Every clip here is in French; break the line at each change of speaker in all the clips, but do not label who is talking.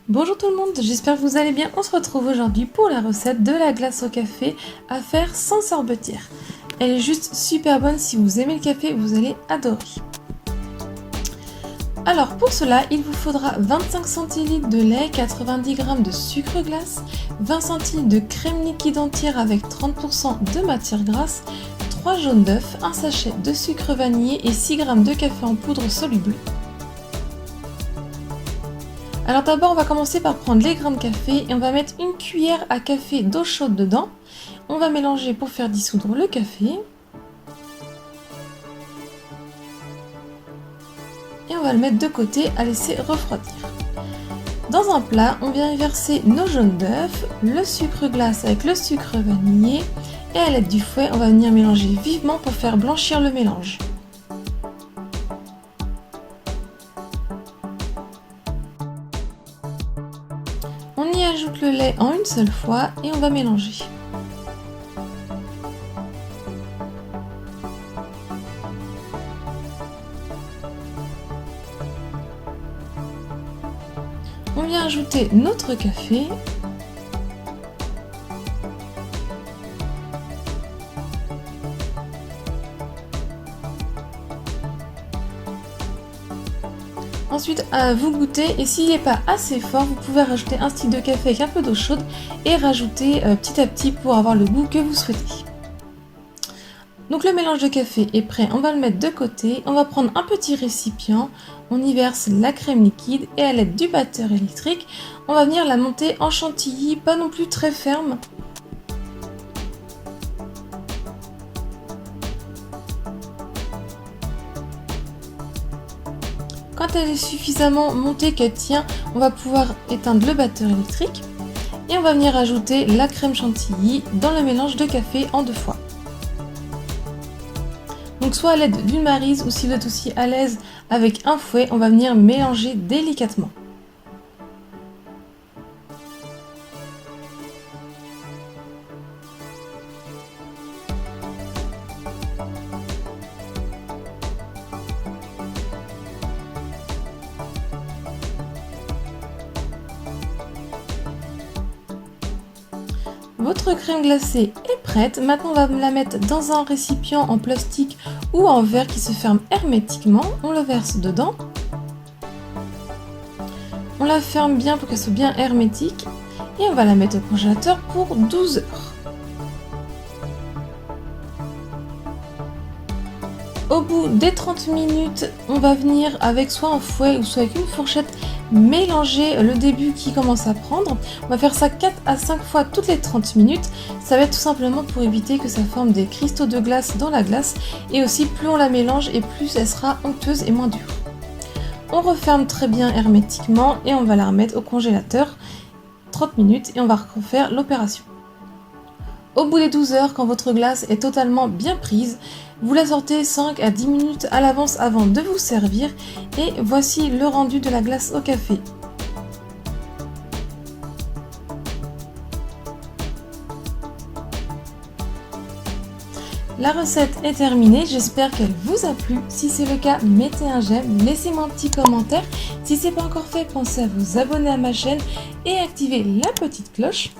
Bonjour tout le monde, j'espère que vous allez bien. On se retrouve aujourd'hui pour la recette de la glace au café à faire sans sorbetière. Elle est juste super bonne, si vous aimez le café, vous allez adorer. Alors pour cela, il vous faudra 25 cl de lait, 90 g de sucre glace, 20 cl de crème liquide entière avec 30% de matière grasse, 3 jaunes d'œufs, un sachet de sucre vanillé et 6 g de café en poudre soluble. Alors d'abord on va commencer par prendre les grains de café et on va mettre une cuillère à café d'eau chaude dedans. On va mélanger pour faire dissoudre le café. Et on va le mettre de côté à laisser refroidir. Dans un plat, on vient y verser nos jaunes d'œufs, le sucre glace avec le sucre vanillé et à l'aide du fouet, on va venir mélanger vivement pour faire blanchir le mélange. On y ajoute le lait en une seule fois et on va mélanger. On vient ajouter notre café. Ensuite, vous goûtez et s'il n'est pas assez fort, vous pouvez rajouter un stick de café avec un peu d'eau chaude et rajouter petit à petit pour avoir le goût que vous souhaitez. Donc le mélange de café est prêt, on va le mettre de côté. On va prendre un petit récipient, on y verse la crème liquide et à l'aide du batteur électrique, on va venir la monter en chantilly, pas non plus très ferme. Quand elle est suffisamment montée qu'elle tient, on va pouvoir éteindre le batteur électrique et on va venir ajouter la crème chantilly dans le mélange de café en deux fois. Donc soit à l'aide d'une maryse ou si vous êtes aussi à l'aise avec un fouet, on va venir mélanger délicatement. Votre crème glacée est prête. Maintenant, on va la mettre dans un récipient en plastique ou en verre qui se ferme hermétiquement. On le verse dedans. On la ferme bien pour qu'elle soit bien hermétique. Et on va la mettre au congélateur pour 12 heures. Au bout des 30 minutes, on va venir avec soit un fouet ou soit avec une fourchette mélanger le début qui commence à prendre. On va faire ça 4 à 5 fois toutes les 30 minutes. Ça va être tout simplement pour éviter que ça forme des cristaux de glace dans la glace. Et aussi, plus on la mélange et plus elle sera onctueuse et moins dure. On referme très bien hermétiquement et on va la remettre au congélateur 30 minutes et on va refaire l'opération. Au bout des 12 heures, quand votre glace est totalement bien prise, vous la sortez 5 à 10 minutes à l'avance avant de vous servir et voici le rendu de la glace au café. La recette est terminée, j'espère qu'elle vous a plu. Si c'est le cas, mettez un j'aime, laissez-moi un petit commentaire. Si ce n'est pas encore fait, pensez à vous abonner à ma chaîne et activer la petite cloche.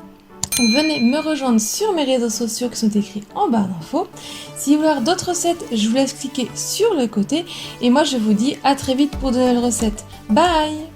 Venez me rejoindre sur mes réseaux sociaux qui sont écrits en barre d'infos. Si vous voulez voir d'autres recettes, je vous laisse cliquer sur le côté. Et moi je vous dis à très vite pour de nouvelles recettes. Bye!